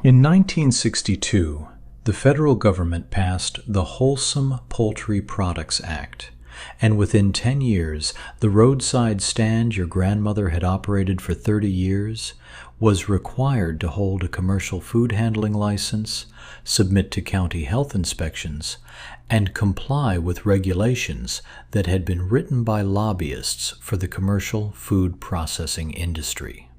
In 1962, the federal government passed the Wholesome Poultry Products Act, and within 10 years, the roadside stand your grandmother had operated for 30 years was required to hold a commercial food handling license, submit to county health inspections, and comply with regulations that had been written by lobbyists for the commercial food processing industry.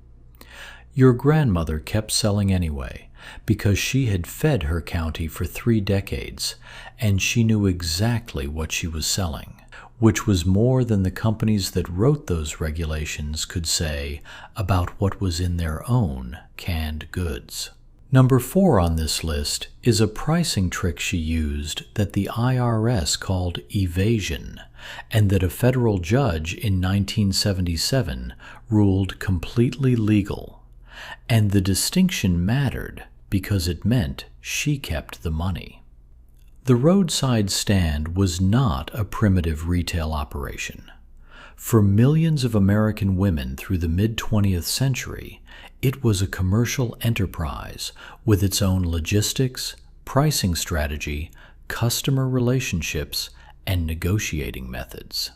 Your grandmother kept selling anyway, because she had fed her county for 3 decades, and she knew exactly what she was selling, which was more than the companies that wrote those regulations could say about what was in their own canned goods. Number 4 on this list is a pricing trick she used that the IRS called evasion, and that a federal judge in 1977 ruled completely legal. And the distinction mattered because it meant she kept the money. The roadside stand was not a primitive retail operation. For millions of American women through the mid-20th century, it was a commercial enterprise with its own logistics, pricing strategy, customer relationships, and negotiating methods.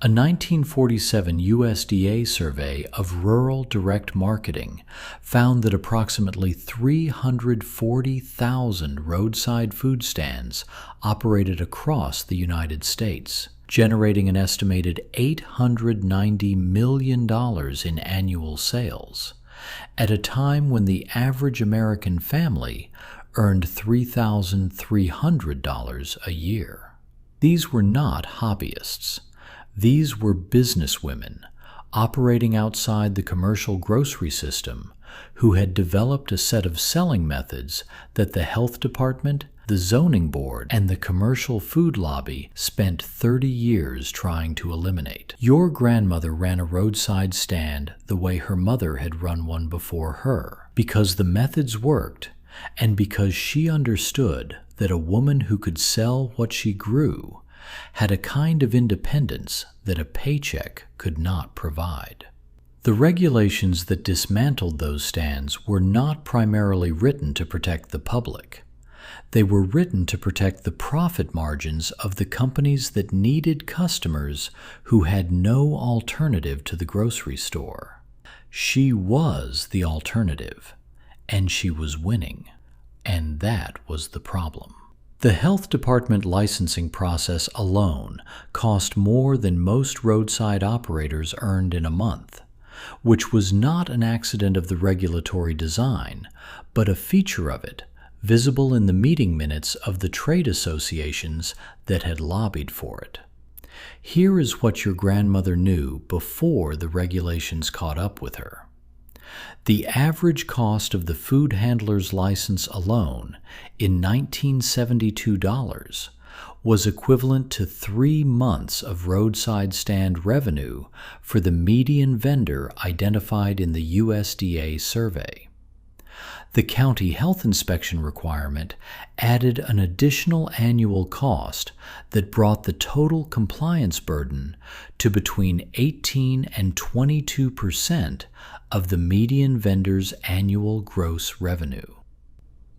A 1947 USDA survey of rural direct marketing found that approximately 340,000 roadside food stands operated across the United States, generating an estimated $890 million in annual sales, at a time when the average American family earned $3,300 a year. These were not hobbyists. These were businesswomen operating outside the commercial grocery system who had developed a set of selling methods that the health department, the zoning board, and the commercial food lobby spent 30 years trying to eliminate. Your grandmother ran a roadside stand the way her mother had run one before her, because the methods worked and because she understood that a woman who could sell what she grew had a kind of independence that a paycheck could not provide. The regulations that dismantled those stands were not primarily written to protect the public. They were written to protect the profit margins of the companies that needed customers who had no alternative to the grocery store. She was the alternative, and she was winning, and that was the problem. The health department licensing process alone cost more than most roadside operators earned in a month, which was not an accident of the regulatory design, but a feature of it, visible in the meeting minutes of the trade associations that had lobbied for it. Here is what your grandmother knew before the regulations caught up with her. The average cost of the food handler's license alone in $1972 was equivalent to 3 months of roadside stand revenue for the median vendor identified in the USDA survey. The county health inspection requirement added an additional annual cost that brought the total compliance burden to between 18 and 22% of the median vendor's annual gross revenue.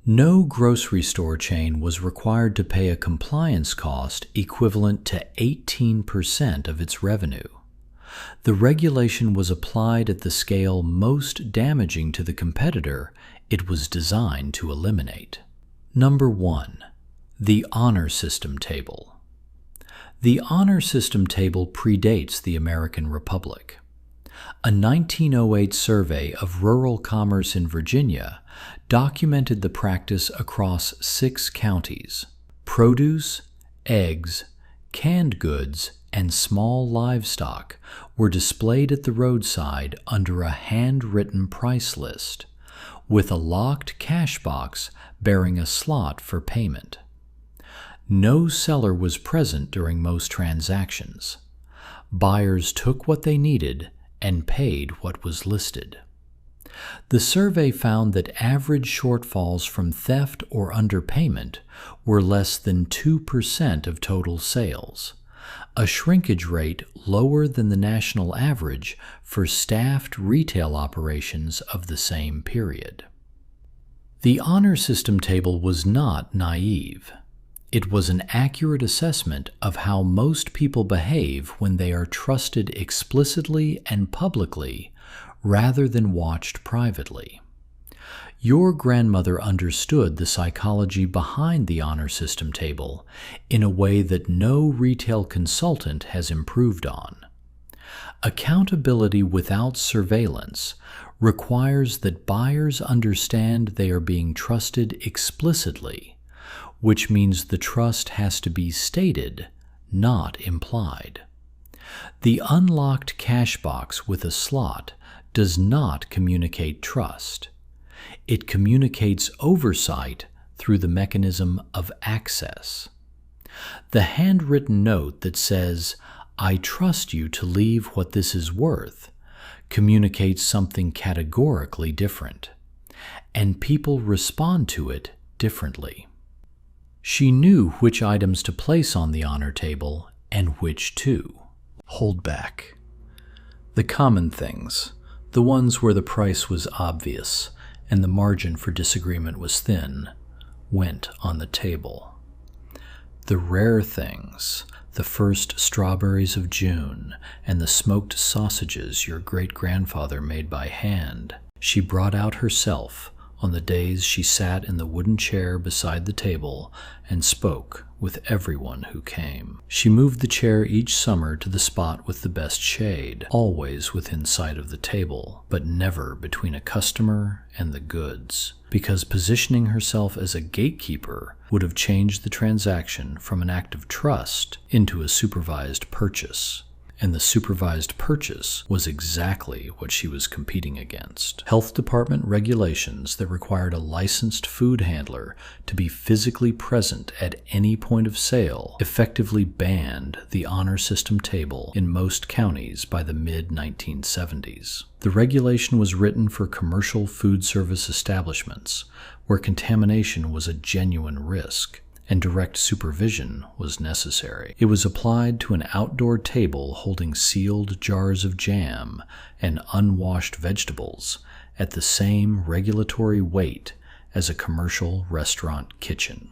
No grocery store chain was required to pay a compliance cost equivalent to 18% of its revenue. The regulation was applied at the scale most damaging to the competitor it was designed to eliminate. Number 1. The Honor System Table. The Honor System Table predates the American Republic. A 1908 survey of rural commerce in Virginia documented the practice across 6 counties. Produce, eggs, canned goods, and small livestock were displayed at the roadside under a handwritten price list, with a locked cash box bearing a slot for payment. No seller was present during most transactions. Buyers took what they needed and paid what was listed. The survey found that average shortfalls from theft or underpayment were less than 2% of total sales, a shrinkage rate lower than the national average for staffed retail operations of the same period. The honor system table was not naive. It was an accurate assessment of how most people behave when they are trusted explicitly and publicly rather than watched privately. Your grandmother understood the psychology behind the honor system table in a way that no retail consultant has improved on. Accountability without surveillance requires that buyers understand they are being trusted explicitly, which means the trust has to be stated, not implied. The unlocked cash box with a slot does not communicate trust. It communicates oversight through the mechanism of access. The handwritten note that says, "I trust you to leave what this is worth," communicates something categorically different, and people respond to it differently. She knew which items to place on the honor table and which to hold back. The common things, the ones where the price was obvious and the margin for disagreement was thin, went on the table. The rare things, the first strawberries of June and the smoked sausages your great-grandfather made by hand, she brought out herself on the days she sat in the wooden chair beside the table and spoke with everyone who came. She moved the chair each summer to the spot with the best shade, always within sight of the table, but never between a customer and the goods, because positioning herself as a gatekeeper would have changed the transaction from an act of trust into a supervised purchase. And the supervised purchase was exactly what she was competing against. Health department regulations that required a licensed food handler to be physically present at any point of sale effectively banned the honor system table in most counties by the mid-1970s. The regulation was written for commercial food service establishments where contamination was a genuine risk and direct supervision was necessary. It was applied to an outdoor table holding sealed jars of jam and unwashed vegetables at the same regulatory weight as a commercial restaurant kitchen,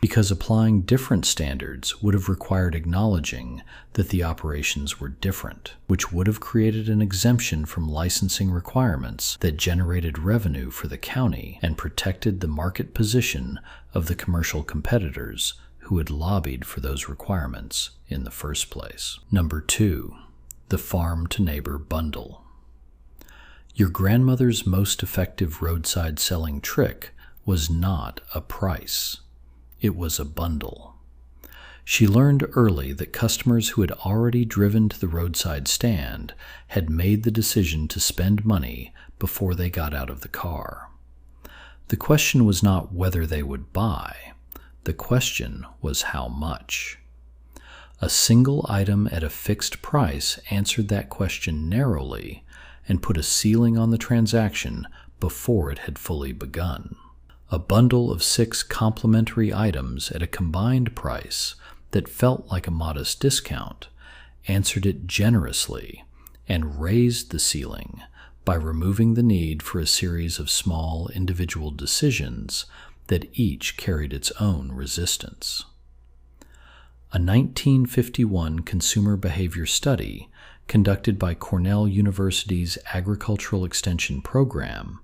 because applying different standards would have required acknowledging that the operations were different, which would have created an exemption from licensing requirements that generated revenue for the county and protected the market position of the commercial competitors who had lobbied for those requirements in the first place. Number 2, the farm-to-neighbor bundle. Your grandmother's most effective roadside selling trick was not a price. It was a bundle. She learned early that customers who had already driven to the roadside stand had made the decision to spend money before they got out of the car. The question was not whether they would buy. The question was how much. A single item at a fixed price answered that question narrowly and put a ceiling on the transaction before it had fully begun. A bundle of 6 complementary items at a combined price that felt like a modest discount answered it generously and raised the ceiling by removing the need for a series of small individual decisions that each carried its own resistance. A 1951 consumer behavior study conducted by Cornell University's Agricultural Extension Program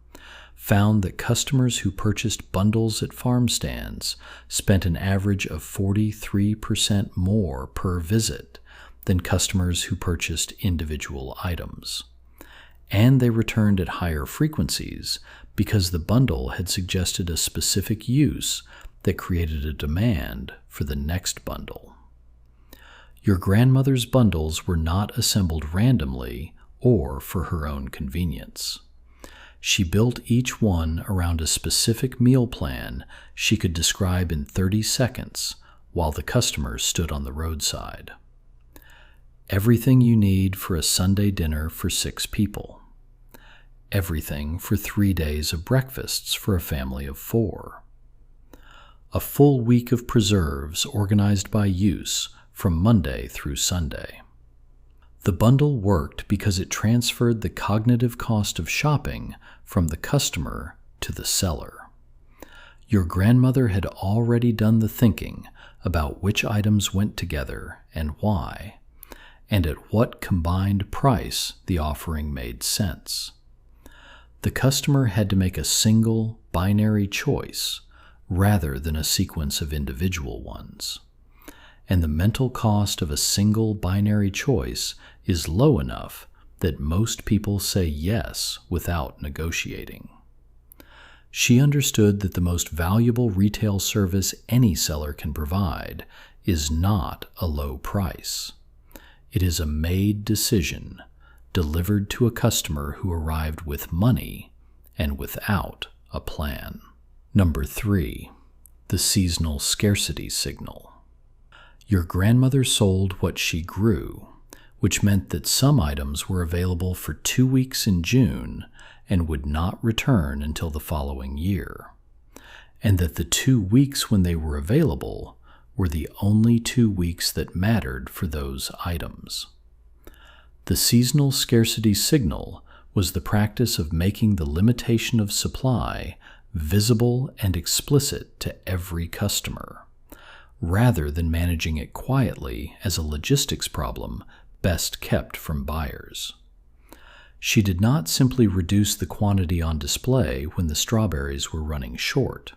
found that customers who purchased bundles at farm stands spent an average of 43% more per visit than customers who purchased individual items. And they returned at higher frequencies because the bundle had suggested a specific use that created a demand for the next bundle. Your grandmother's bundles were not assembled randomly or for her own convenience. She built each one around a specific meal plan she could describe in 30 seconds while the customer stood on the roadside. Everything you need for a Sunday dinner for 6 people. Everything for 3 days of breakfasts for a family of 4. A full week of preserves organized by use from Monday through Sunday. The bundle worked because it transferred the cognitive cost of shopping from the customer to the seller. Your grandmother had already done the thinking about which items went together and why, and at what combined price the offering made sense. The customer had to make a single binary choice rather than a sequence of individual ones. And the mental cost of a single binary choice is low enough that most people say yes without negotiating. She understood that the most valuable retail service any seller can provide is not a low price. It is a made decision delivered to a customer who arrived with money and without a plan. Number 3, the seasonal scarcity signal. Your grandmother sold what she grew, which meant that some items were available for 2 weeks in June and would not return until the following year, and that the 2 weeks when they were available were the only 2 weeks that mattered for those items. The seasonal scarcity signal was the practice of making the limitation of supply visible and explicit to every customer, rather than managing it quietly as a logistics problem best kept from buyers. She did not simply reduce the quantity on display when the strawberries were running short.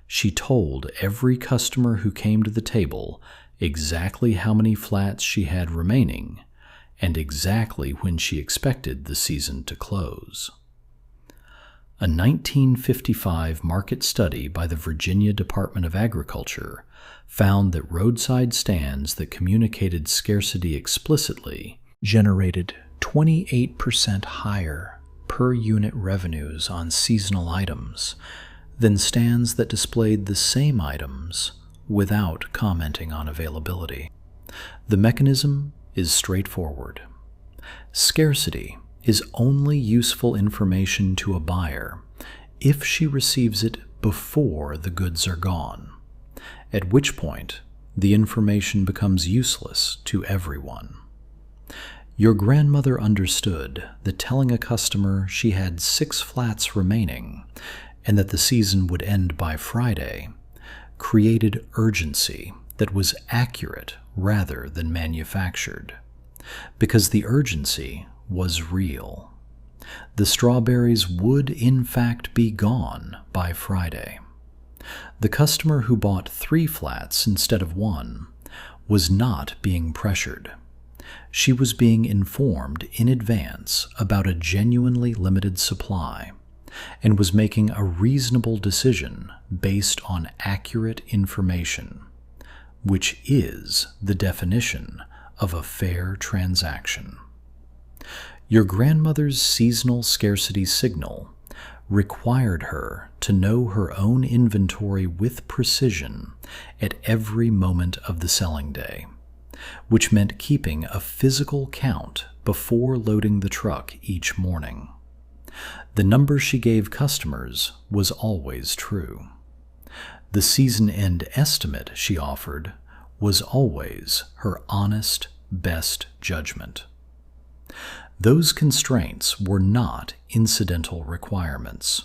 She told every customer who came to the table exactly how many flats she had remaining and exactly when she expected the season to close. A 1955 market study by the Virginia Department of Agriculture found that roadside stands that communicated scarcity explicitly generated 28% higher per unit revenues on seasonal items than stands that displayed the same items without commenting on availability. The mechanism is straightforward. Scarcity is only useful information to a buyer if she receives it before the goods are gone, at which point the information becomes useless to everyone. Your grandmother understood that telling a customer she had 6 flats remaining and that the season would end by Friday created urgency that was accurate rather than manufactured, because the urgency was real. The strawberries would in fact be gone by Friday. The customer who bought 3 flats instead of 1 was not being pressured. She was being informed in advance about a genuinely limited supply and was making a reasonable decision based on accurate information, which is the definition of a fair transaction. Your grandmother's seasonal scarcity signal required her to know her own inventory with precision at every moment of the selling day, which meant keeping a physical count before loading the truck each morning. The number she gave customers was always true. The season-end estimate she offered was always her honest, best judgment. Those constraints were not incidental requirements.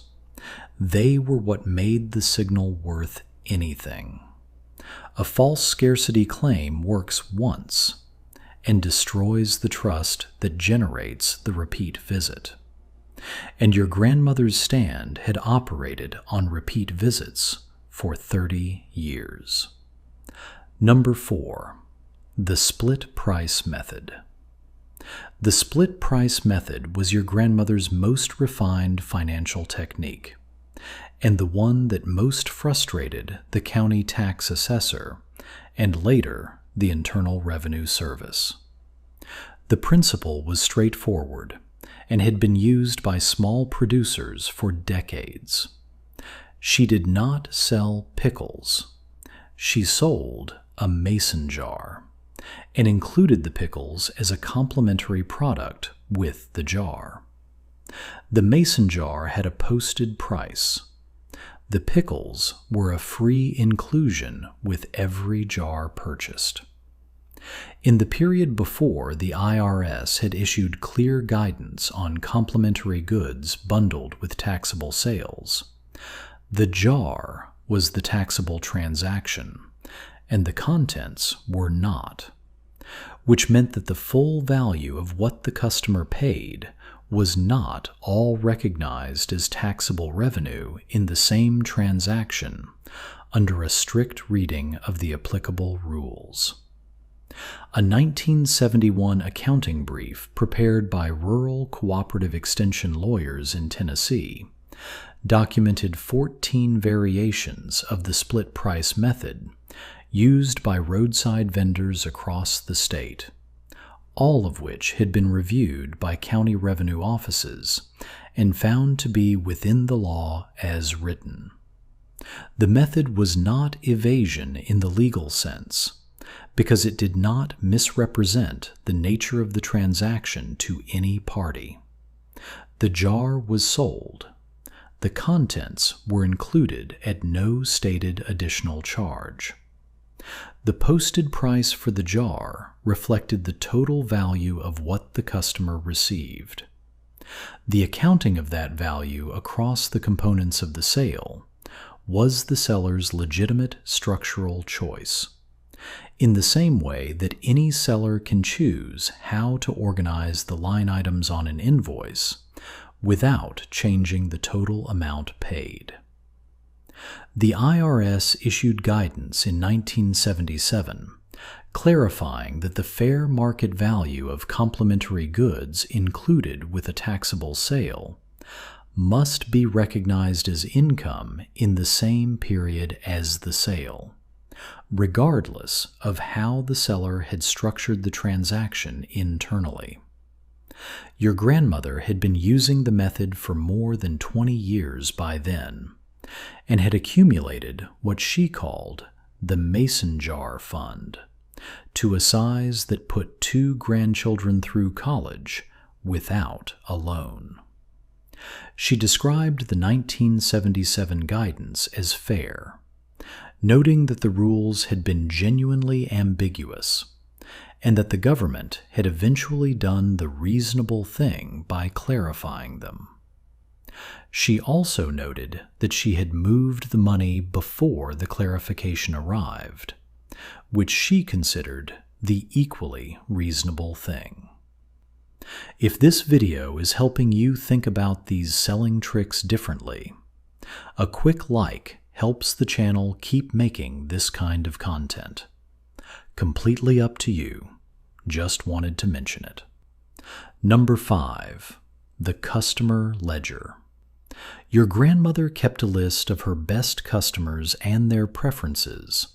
They were what made the signal worth anything. A false scarcity claim works once and destroys the trust that generates the repeat visit. And your grandmother's stand had operated on repeat visits for 30 years. Number 4, the split price method. The split price method was your grandmother's most refined financial technique, and the one that most frustrated the county tax assessor and later the Internal Revenue Service. The principle was straightforward and had been used by small producers for decades. She did not sell pickles. She sold a mason jar and included the pickles as a complementary product with the jar. The mason jar had a posted price. The pickles were a free inclusion with every jar purchased. In the period before the IRS had issued clear guidance on complementary goods bundled with taxable sales, The jar was the taxable transaction, and the contents were not, which meant that the full value of what the customer paid was not all recognized as taxable revenue in the same transaction under a strict reading of the applicable rules. A 1971 accounting brief prepared by rural cooperative extension lawyers in Tennessee documented 14 variations of the split price method used by roadside vendors across the state, all of which had been reviewed by county revenue offices and found to be within the law as written. The method was not evasion in the legal sense, because it did not misrepresent the nature of the transaction to any party. The jar was sold. The contents were included at no stated additional charge. The posted price for the jar reflected the total value of what the customer received. The accounting of that value across the components of the sale was the seller's legitimate structural choice, in the same way that any seller can choose how to organize the line items on an invoice without changing the total amount paid. The IRS issued guidance in 1977 clarifying that the fair market value of complementary goods included with a taxable sale must be recognized as income in the same period as the sale, regardless of how the seller had structured the transaction internally. Your grandmother had been using the method for more than 20 years by then, and had accumulated what she called the Mason Jar Fund, to a size that put 2 grandchildren through college without a loan. She described the 1977 guidance as fair, noting that the rules had been genuinely ambiguous, and that the government had eventually done the reasonable thing by clarifying them. She also noted that she had moved the money before the clarification arrived, which she considered the equally reasonable thing. If this video is helping you think about these selling tricks differently, a quick like helps the channel keep making this kind of content. Completely up to you. Just wanted to mention it. Number 5. The customer ledger. Your grandmother kept a list of her best customers and their preferences,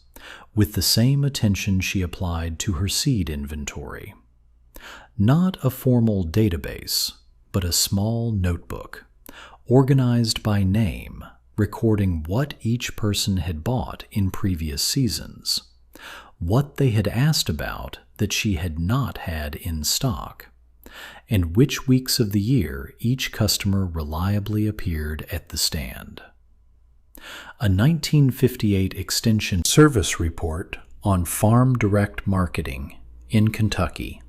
with the same attention she applied to her seed inventory. Not a formal database, but a small notebook, organized by name, recording what each person had bought in previous seasons, what they had asked about that she had not had in stock, and which weeks of the year each customer reliably appeared at the stand. A 1958 Extension Service report on farm direct marketing in Kentucky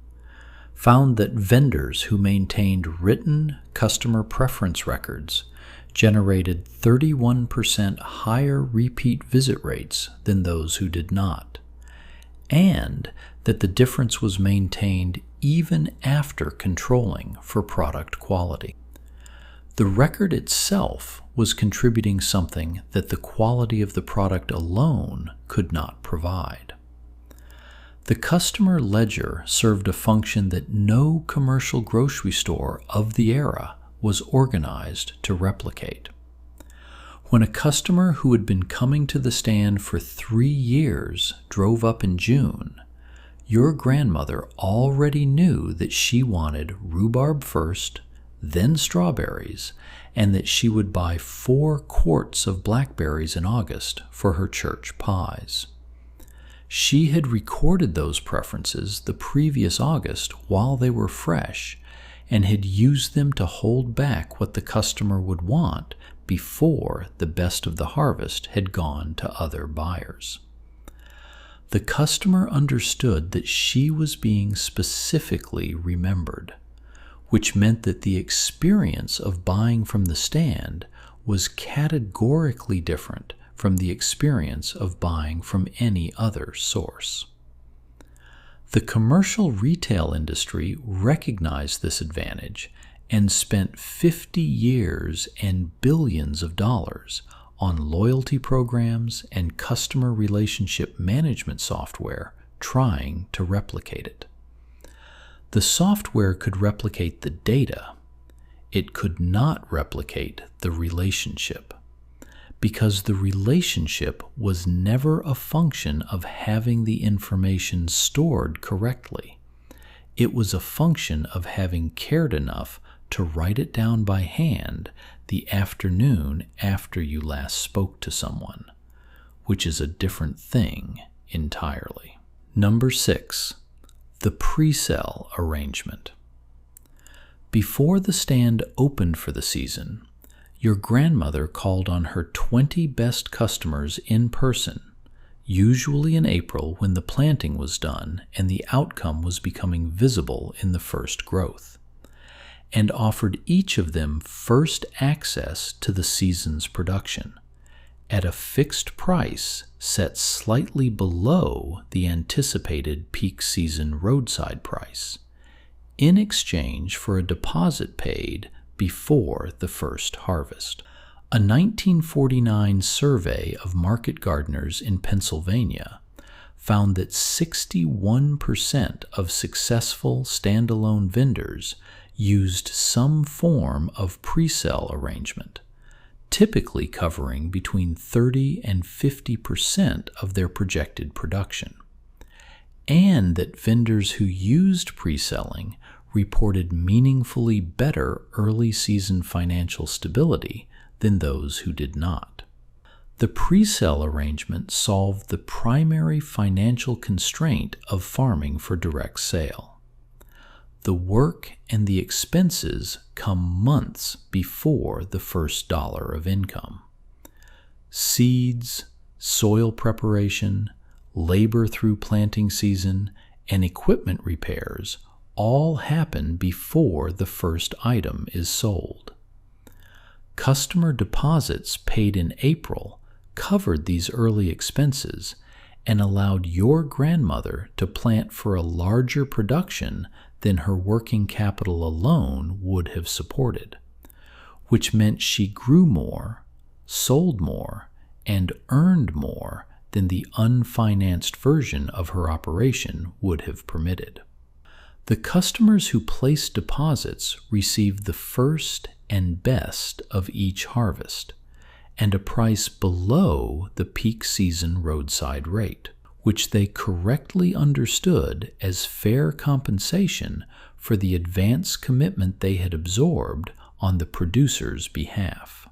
found that vendors who maintained written customer preference records generated 31% higher repeat visit rates than those who did not, and that the difference was maintained even after controlling for product quality. The record itself was contributing something that the quality of the product alone could not provide. The customer ledger served a function that no commercial grocery store of the era was organized to replicate. When a customer who had been coming to the stand for 3 years drove up in June, your grandmother already knew that she wanted rhubarb first, then strawberries, and that she would buy 4 quarts of blackberries in August for her church pies. She had recorded those preferences the previous August while they were fresh, and had used them to hold back what the customer would want before the best of the harvest had gone to other buyers. The customer understood that she was being specifically remembered, which meant that the experience of buying from the stand was categorically different from the experience of buying from any other source. The commercial retail industry recognized this advantage and spent 50 years and billions of dollars on loyalty programs and customer relationship management software trying to replicate it. The software could replicate the data. It could not replicate the relationship, because the relationship was never a function of having the information stored correctly. It was a function of having cared enough to write it down by hand the afternoon after you last spoke to someone, which is a different thing entirely. Number 6, the pre-sale arrangement. Before the stand opened for the season, your grandmother called on her 20 best customers in person, usually in April when the planting was done and the outcome was becoming visible in the first growth, and offered each of them first access to the season's production at a fixed price set slightly below the anticipated peak season roadside price, in exchange for a deposit paid before the first harvest. A 1949 survey of market gardeners in Pennsylvania found that 61% of successful standalone vendors used some form of pre-sale arrangement, typically covering between 30 and 50% of their projected production, and that vendors who used pre-selling reported meaningfully better early season financial stability than those who did not. The pre-sale arrangement solved the primary financial constraint of farming for direct sale. The work and the expenses come months before the first dollar of income. Seeds, soil preparation, labor through planting season, and equipment repairs all happen before the first item is sold. Customer deposits paid in April covered these early expenses and allowed your grandmother to plant for a larger production than her working capital alone would have supported, which meant she grew more, sold more, and earned more than the unfinanced version of her operation would have permitted. The customers who placed deposits received the first and best of each harvest, and a price below the peak season roadside rate, which they correctly understood as fair compensation for the advance commitment they had absorbed on the producer's behalf.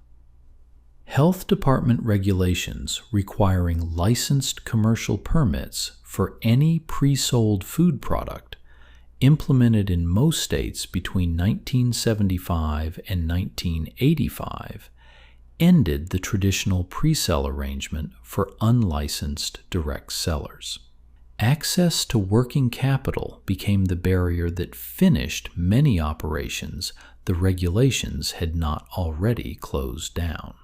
Health Department regulations requiring licensed commercial permits for any pre-sold food product, implemented in most states between 1975 and 1985, ended the traditional pre-sale arrangement for unlicensed direct sellers. Access to working capital became the barrier that finished many operations the regulations had not already closed down.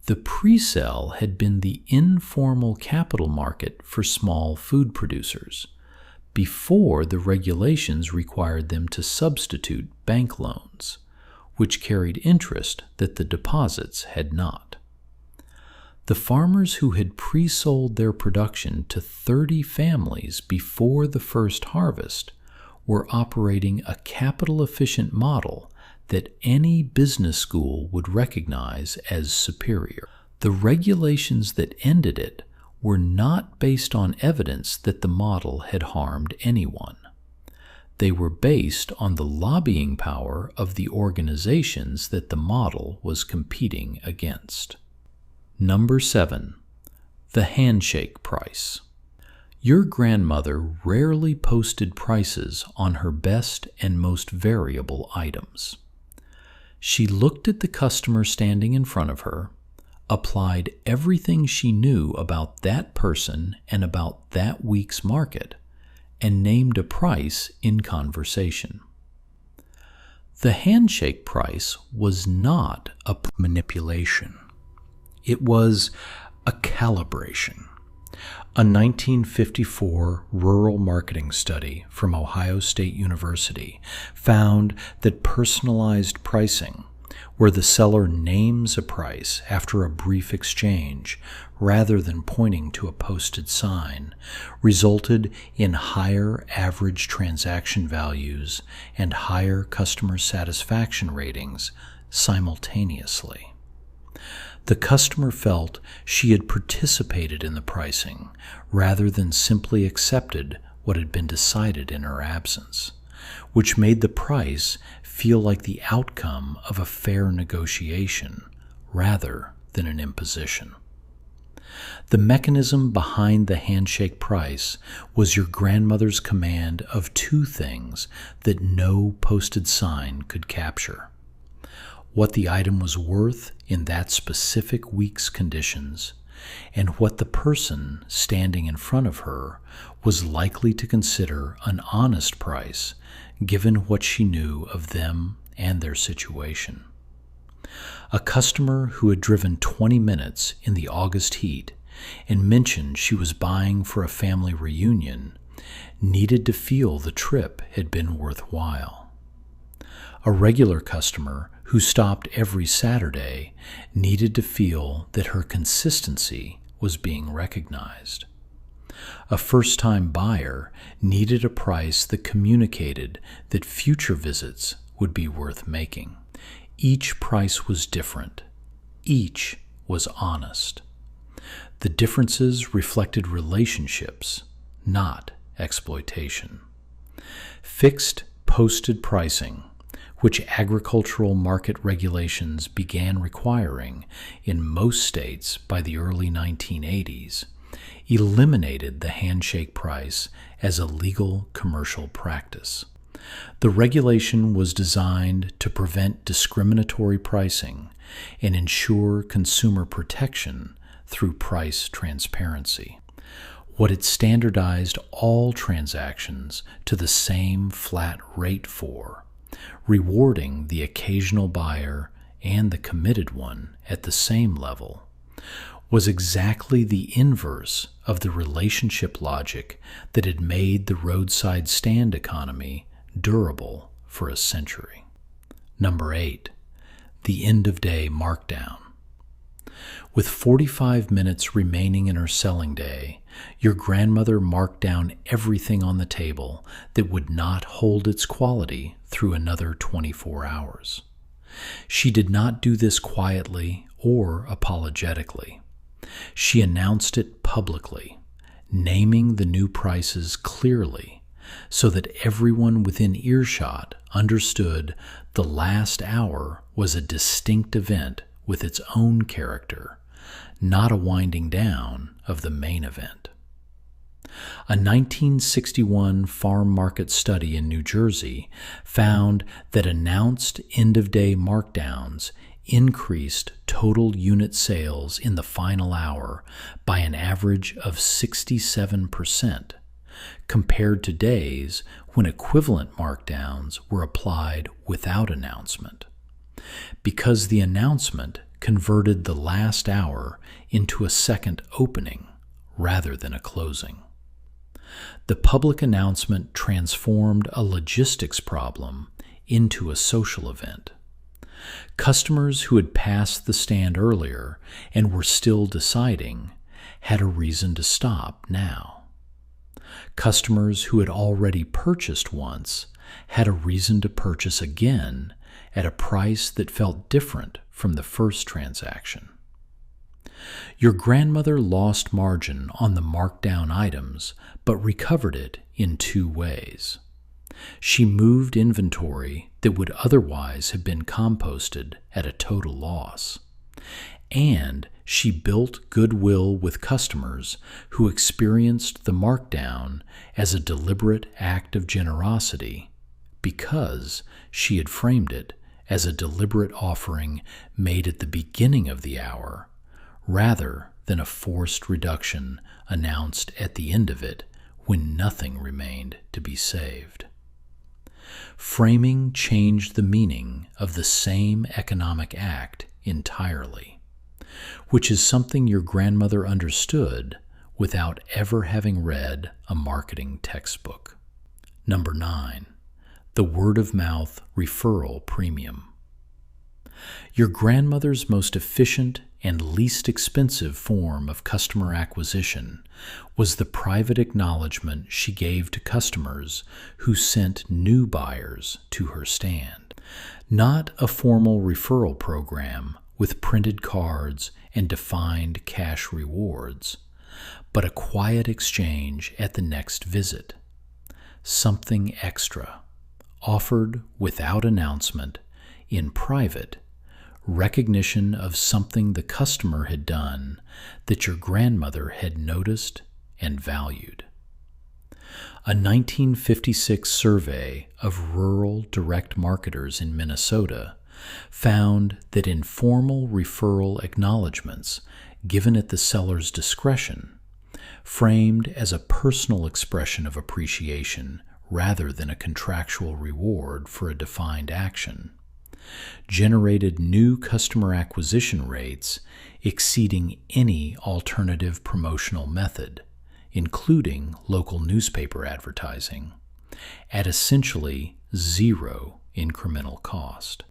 The pre-sale had been the informal capital market for small food producers, before the regulations required them to substitute bank loans, which carried interest that the deposits had not. The farmers who had pre-sold their production to 30 families before the first harvest were operating a capital-efficient model that any business school would recognize as superior. The regulations that ended it were not based on evidence that the model had harmed anyone. They were based on the lobbying power of the organizations that the model was competing against. Number 7, the handshake price. Your grandmother rarely posted prices on her best and most variable items. She looked at the customer standing in front of her, applied everything she knew about that person and about that week's market, and named a price in conversation. The handshake price was not a manipulation. It was a calibration. A 1954 rural marketing study from Ohio State University found that personalized pricing, where the seller names a price after a brief exchange rather than pointing to a posted sign, resulted in higher average transaction values and higher customer satisfaction ratings simultaneously. The customer felt she had participated in the pricing rather than simply accepted what had been decided in her absence, which made the price feel like the outcome of a fair negotiation rather than an imposition. The mechanism behind the handshake price was your grandmother's command of two things that no posted sign could capture: what the item was worth in that specific week's conditions, and what the person standing in front of her was likely to consider an honest price given what she knew of them and their situation. A customer who had driven 20 minutes in the August heat and mentioned she was buying for a family reunion needed to feel the trip had been worthwhile. A regular customer who stopped every Saturday needed to feel that her consistency was being recognized. A first-time buyer needed a price that communicated that future visits would be worth making. Each price was different. Each was honest. The differences reflected relationships, not exploitation. Fixed posted pricing, which agricultural market regulations began requiring in most states by the early 1980s, eliminated the handshake price as a legal commercial practice. The regulation was designed to prevent discriminatory pricing and ensure consumer protection through price transparency. What it standardized all transactions to the same flat rate for, rewarding the occasional buyer and the committed one at the same level, was exactly the inverse of the relationship logic that had made the roadside stand economy durable for a century. Number 8, the end-of-day markdown. With 45 minutes remaining in her selling day, your grandmother marked down everything on the table that would not hold its quality through another 24 hours. She did not do this quietly or apologetically. She announced it publicly, naming the new prices clearly so that everyone within earshot understood the last hour was a distinct event with its own character, not a winding down of the main event. A 1961 farm market study in New Jersey found that announced end-of-day markdowns increased total unit sales in the final hour by an average of 67%, compared to days when equivalent markdowns were applied without announcement, because the announcement converted the last hour into a second opening rather than a closing. The public announcement transformed a logistics problem into a social event. Customers who had passed the stand earlier and were still deciding had a reason to stop now. Customers who had already purchased once had a reason to purchase again at a price that felt different from the first transaction. Your grandmother lost margin on the markdown items, but recovered it in two ways. She moved inventory that would otherwise have been composted at a total loss, and she built goodwill with customers who experienced the markdown as a deliberate act of generosity because she had framed it as a deliberate offering made at the beginning of the hour rather than a forced reduction announced at the end of it when nothing remained to be saved. Framing changed the meaning of the same economic act entirely, which is something your grandmother understood without ever having read a marketing textbook. Number 9, the word-of-mouth referral premium. Your grandmother's most efficient and least expensive form of customer acquisition was the private acknowledgement she gave to customers who sent new buyers to her stand. Not a formal referral program with printed cards and defined cash rewards, but a quiet exchange at the next visit. Something extra, offered without announcement, in private, recognition of something the customer had done that your grandmother had noticed and valued. A 1956 survey of rural direct marketers in Minnesota found that informal referral acknowledgments given at the seller's discretion, framed as a personal expression of appreciation rather than a contractual reward for a defined action, generated new customer acquisition rates exceeding any alternative promotional method, including local newspaper advertising, at essentially zero incremental cost.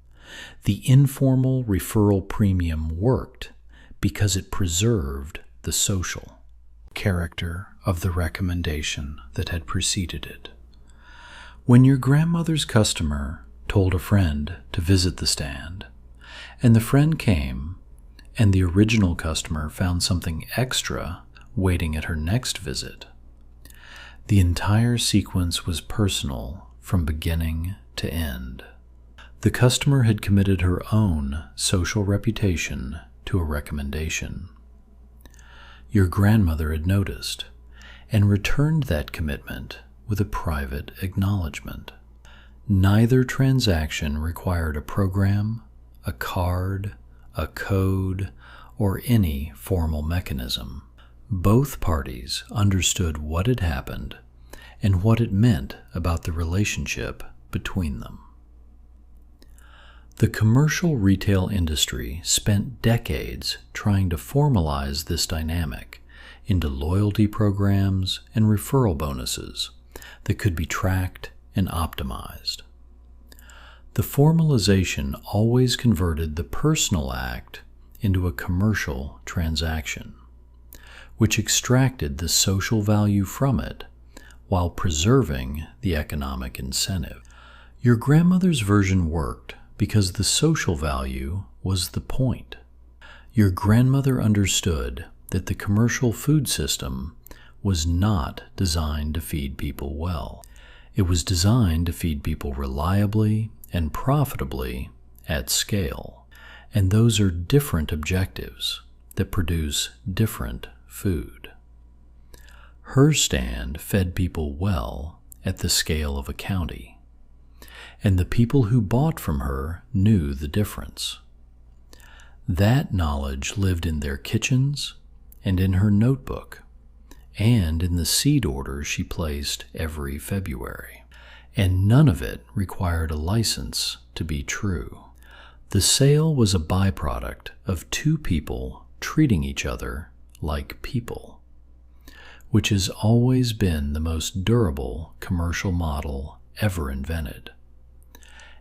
The informal referral premium worked because it preserved the social character of the recommendation that had preceded it. When your grandmother's customer told a friend to visit the stand, and the friend came, and the original customer found something extra waiting at her next visit, the entire sequence was personal from beginning to end. The customer had committed her own social reputation to a recommendation. Your grandmother had noticed and returned that commitment with a private acknowledgement. Neither transaction required a program, a card, a code, or any formal mechanism. Both parties understood what had happened and what it meant about the relationship between them. The commercial retail industry spent decades trying to formalize this dynamic into loyalty programs and referral bonuses that could be tracked and optimized. The formalization always converted the personal act into a commercial transaction, which extracted the social value from it while preserving the economic incentive. Your grandmother's version worked because the social value was the point. Your grandmother understood that the commercial food system was not designed to feed people well. It was designed to feed people reliably and profitably at scale. And those are different objectives that produce different food. Her stand fed people well at the scale of a county, and the people who bought from her knew the difference. That knowledge lived in their kitchens and in her notebook, and in the seed orders she placed every February. And none of it required a license to be true. The sale was a byproduct of two people treating each other like people, which has always been the most durable commercial model ever invented,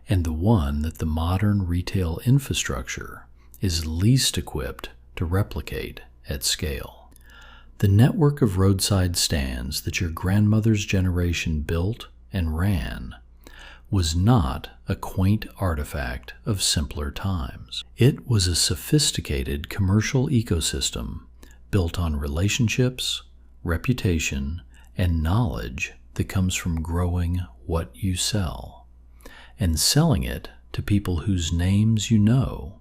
and the one that the modern retail infrastructure is least equipped to replicate at scale. The network of roadside stands that your grandmother's generation built and ran was not a quaint artifact of simpler times. It was a sophisticated commercial ecosystem built on relationships, reputation, and knowledge that comes from growing what you sell and selling it to people whose names you know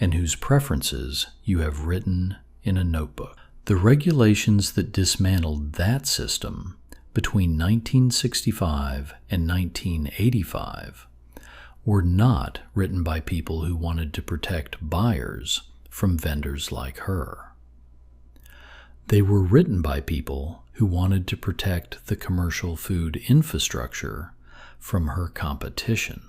and whose preferences you have written in a notebook. The regulations that dismantled that system between 1965 and 1985 were not written by people who wanted to protect buyers from vendors like her. They were written by people who wanted to protect the commercial food infrastructure from her competition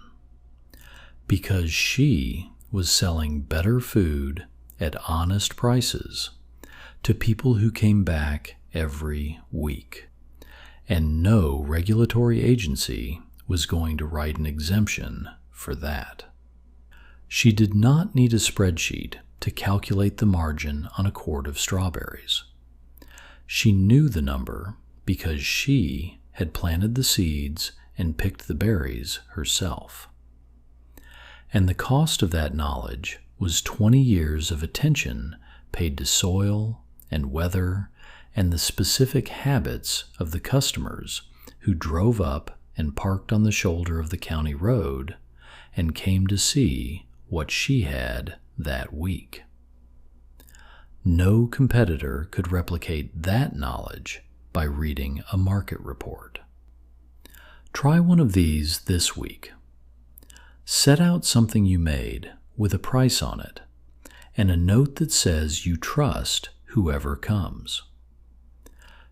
because she was selling better food at honest prices to people who came back every week, and no regulatory agency was going to write an exemption for that. She did not need a spreadsheet to calculate the margin on a quart of strawberries. She knew the number because she had planted the seeds and picked the berries herself. And the cost of that knowledge was 20 years of attention paid to soil and weather and the specific habits of the customers who drove up and parked on the shoulder of the county road and came to see what she had that week. No competitor could replicate that knowledge by reading a market report. Try one of these this week. Set out something you made with a price on it and a note that says you trust whoever comes.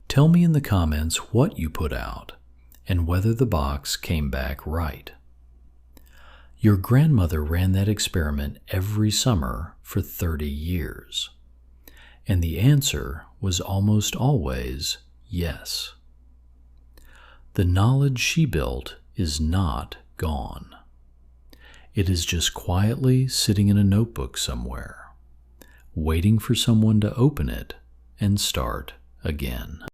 Tell me in the comments what you put out and whether the box came back right. Your grandmother ran that experiment every summer for 30 years, and the answer was almost always yes. The knowledge she built is not gone. It is just quietly sitting in a notebook somewhere, waiting for someone to open it and start again.